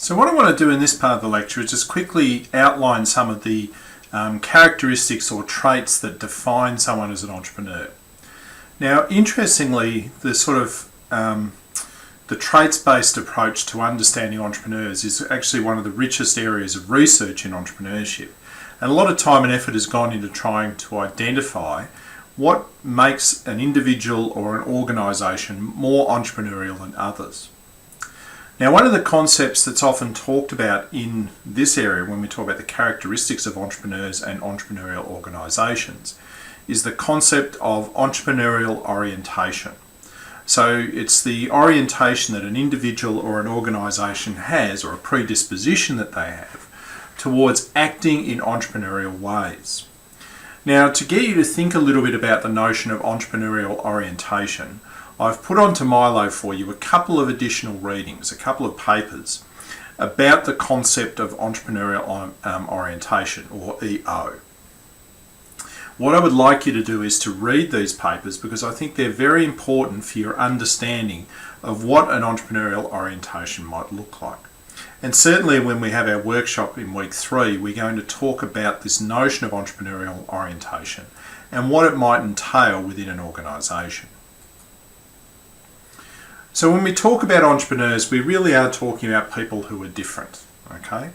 So what I want to do in this part of the lecture is just quickly outline some of the characteristics or traits that define someone as an entrepreneur. Now, interestingly, the traits-based approach to understanding entrepreneurs is actually one of the richest areas of research in entrepreneurship. And a lot of time and effort has gone into trying to identify what makes an individual or an organisation more entrepreneurial than others. Now, one of the concepts that's often talked about in this area when we talk about the characteristics of entrepreneurs and entrepreneurial organisations is the concept of entrepreneurial orientation. So it's the orientation that an individual or an organisation has, or a predisposition that they have, towards acting in entrepreneurial ways. Now, to get you to think a little bit about the notion of entrepreneurial orientation, I've put onto Milo for you a couple of additional readings, a couple of papers about the concept of entrepreneurial orientation, or EO. What I would like you to do is to read these papers because I think they're very important for your understanding of what an entrepreneurial orientation might look like. And certainly when we have our workshop in week 3, we're going to talk about this notion of entrepreneurial orientation and what it might entail within an organisation. So when we talk about entrepreneurs, we really are talking about people who are different, okay?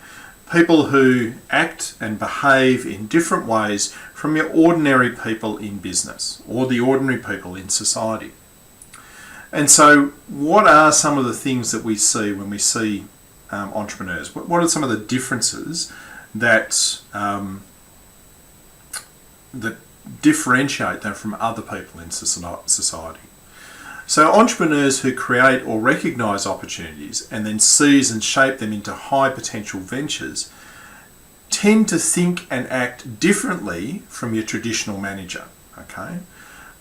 People who act and behave in different ways from your ordinary people in business or the ordinary people in society. And so what are some of the things that we see when we see entrepreneurs? What are some of the differences that that differentiate them from other people in society? So entrepreneurs who create or recognise opportunities and then seize and shape them into high potential ventures tend to think and act differently from your traditional manager, okay?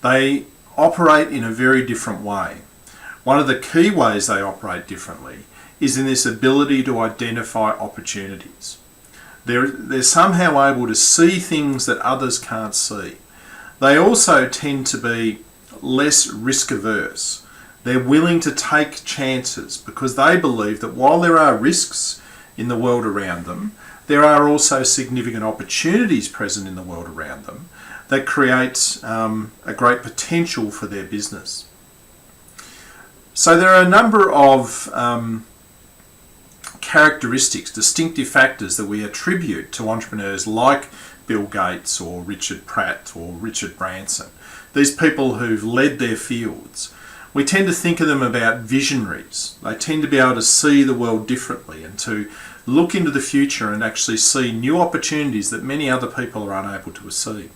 They operate in a very different way. One of the key ways they operate differently is in this ability to identify opportunities. They're somehow able to see things that others can't see. They also tend to be less risk averse. They're willing to take chances because they believe that while there are risks in the world around them, there are also significant opportunities present in the world around them that create a great potential for their business. So there are a number of characteristics, distinctive factors that we attribute to entrepreneurs like Bill Gates or Richard Pratt or Richard Branson. These people who've led their fields. We tend to think of them about visionaries. They tend to be able to see the world differently and to look into the future and actually see new opportunities that many other people are unable to see.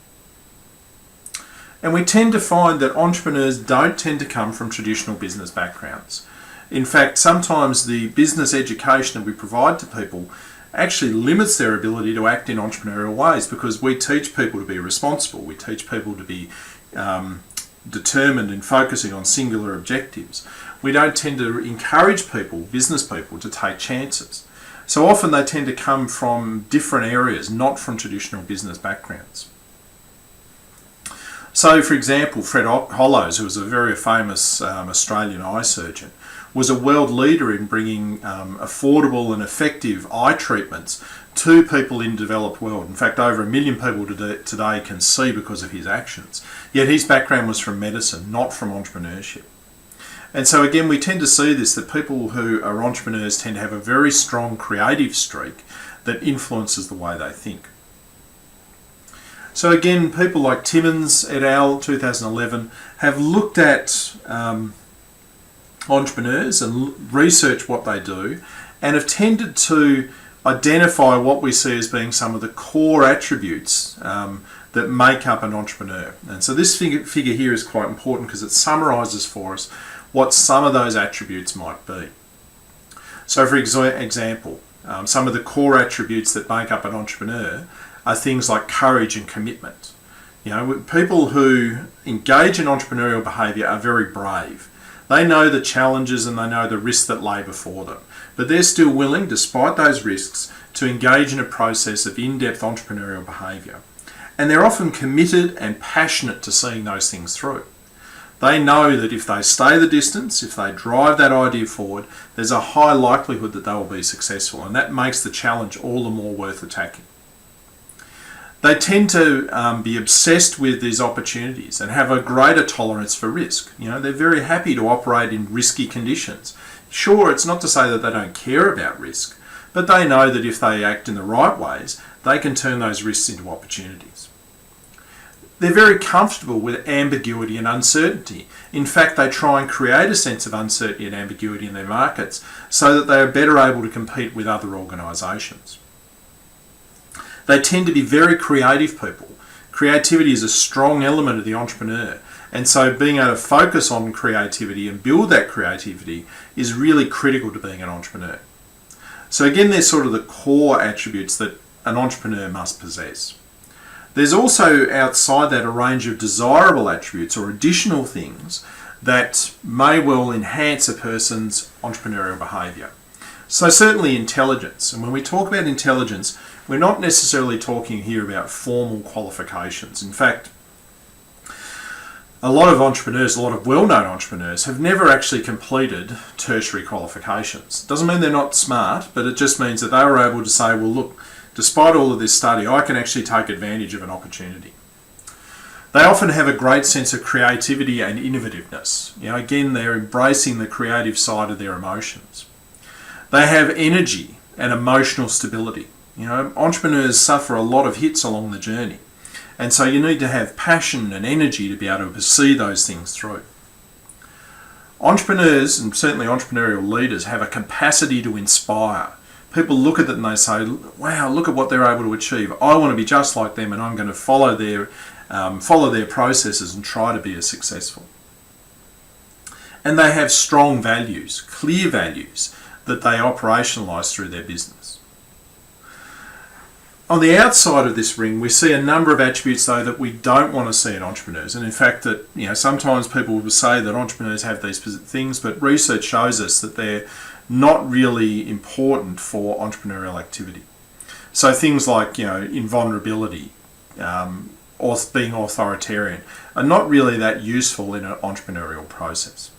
And we tend to find that entrepreneurs don't tend to come from traditional business backgrounds. In fact, sometimes the business education that we provide to people actually limits their ability to act in entrepreneurial ways because we teach people to be responsible. We teach people to be determined in focusing on singular objectives. We don't tend to encourage people, business people, to take chances. So often they tend to come from different areas, not from traditional business backgrounds. So, for example, Fred Hollows, who was a very famous Australian eye surgeon, was a world leader in bringing affordable and effective eye treatments to people in the developed world. In fact, over 1 million people today can see because of his actions. Yet his background was from medicine, not from entrepreneurship. And so again, we tend to see this, that people who are entrepreneurs tend to have a very strong creative streak that influences the way they think. So again, people like Timmons et al. 2011 have looked at entrepreneurs and researched what they do and have tended to identify what we see as being some of the core attributes that make up an entrepreneur. And so this figure here is quite important because it summarises for us what some of those attributes might be. So for example, some of the core attributes that make up an entrepreneur are things like courage and commitment. You know, people who engage in entrepreneurial behaviour are very brave. They know the challenges and they know the risks that lay before them. But they're still willing, despite those risks, to engage in a process of in-depth entrepreneurial behaviour. And they're often committed and passionate to seeing those things through. They know that if they stay the distance, if they drive that idea forward, there's a high likelihood that they will be successful, and that makes the challenge all the more worth attacking. They tend to be obsessed with these opportunities and have a greater tolerance for risk. They're very happy to operate in risky conditions. Sure, it's not to say that they don't care about risk, but they know that if they act in the right ways, they can turn those risks into opportunities. They're very comfortable with ambiguity and uncertainty. In fact, they try and create a sense of uncertainty and ambiguity in their markets so that they are better able to compete with other organisations. They tend to be very creative people. Creativity is a strong element of the entrepreneur, and so being able to focus on creativity and build that creativity is really critical to being an entrepreneur. So again, there's sort of the core attributes that an entrepreneur must possess. There's also outside that a range of desirable attributes or additional things that may well enhance a person's entrepreneurial behaviour. So certainly intelligence, and when we talk about intelligence, we're not necessarily talking here about formal qualifications. In fact, a lot of entrepreneurs, a lot of well-known entrepreneurs have never actually completed tertiary qualifications. Doesn't mean they're not smart, but it just means that they were able to say, well, look, despite all of this study, I can actually take advantage of an opportunity. They often have a great sense of creativity and innovativeness. Again, they're embracing the creative side of their emotions. They have energy and emotional stability. Entrepreneurs suffer a lot of hits along the journey. And so you need to have passion and energy to be able to see those things through. Entrepreneurs, and certainly entrepreneurial leaders, have a capacity to inspire. People look at it and they say, wow, look at what they're able to achieve. I want to be just like them, and I'm going to follow their processes and try to be as successful. And they have strong values, clear values, that they operationalise through their business. On the outside of this ring, we see a number of attributes, though, that we don't want to see in entrepreneurs. And in fact, that sometimes people will say that entrepreneurs have these things, but research shows us that they're not really important for entrepreneurial activity. So things like invulnerability, or being authoritarian, are not really that useful in an entrepreneurial process.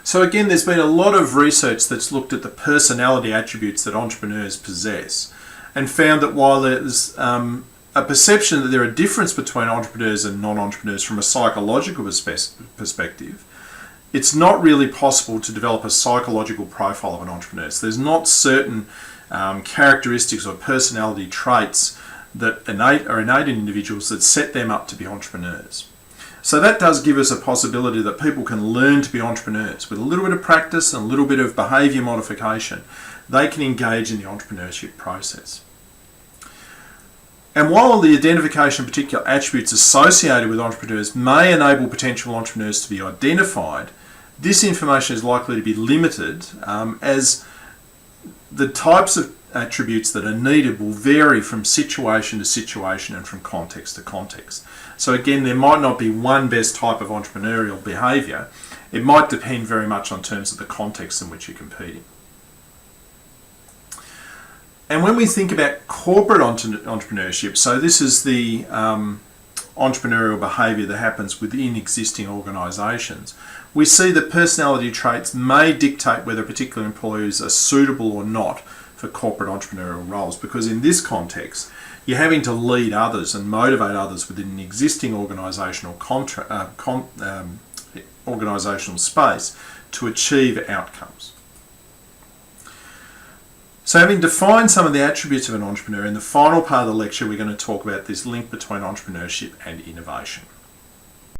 So again, there's been a lot of research that's looked at the personality attributes that entrepreneurs possess and found that while there's a perception that there are differences between entrepreneurs and non-entrepreneurs from a psychological perspective, it's not really possible to develop a psychological profile of an entrepreneur. So there's not certain characteristics or personality traits that are innate in individuals that set them up to be entrepreneurs. So that does give us a possibility that people can learn to be entrepreneurs. With a little bit of practice and a little bit of behaviour modification, they can engage in the entrepreneurship process. And while the identification of particular attributes associated with entrepreneurs may enable potential entrepreneurs to be identified, this information is likely to be limited as the types of attributes that are needed will vary from situation to situation and from context to context. So again, there might not be one best type of entrepreneurial behaviour. It might depend very much on terms of the context in which you're competing. And when we think about corporate entrepreneurship, so this is the entrepreneurial behaviour that happens within existing organisations, we see that personality traits may dictate whether particular employees are suitable or not for corporate entrepreneurial roles, because in this context, you're having to lead others and motivate others within an existing organisational space to achieve outcomes. So having defined some of the attributes of an entrepreneur, in the final part of the lecture we're going to talk about this link between entrepreneurship and innovation.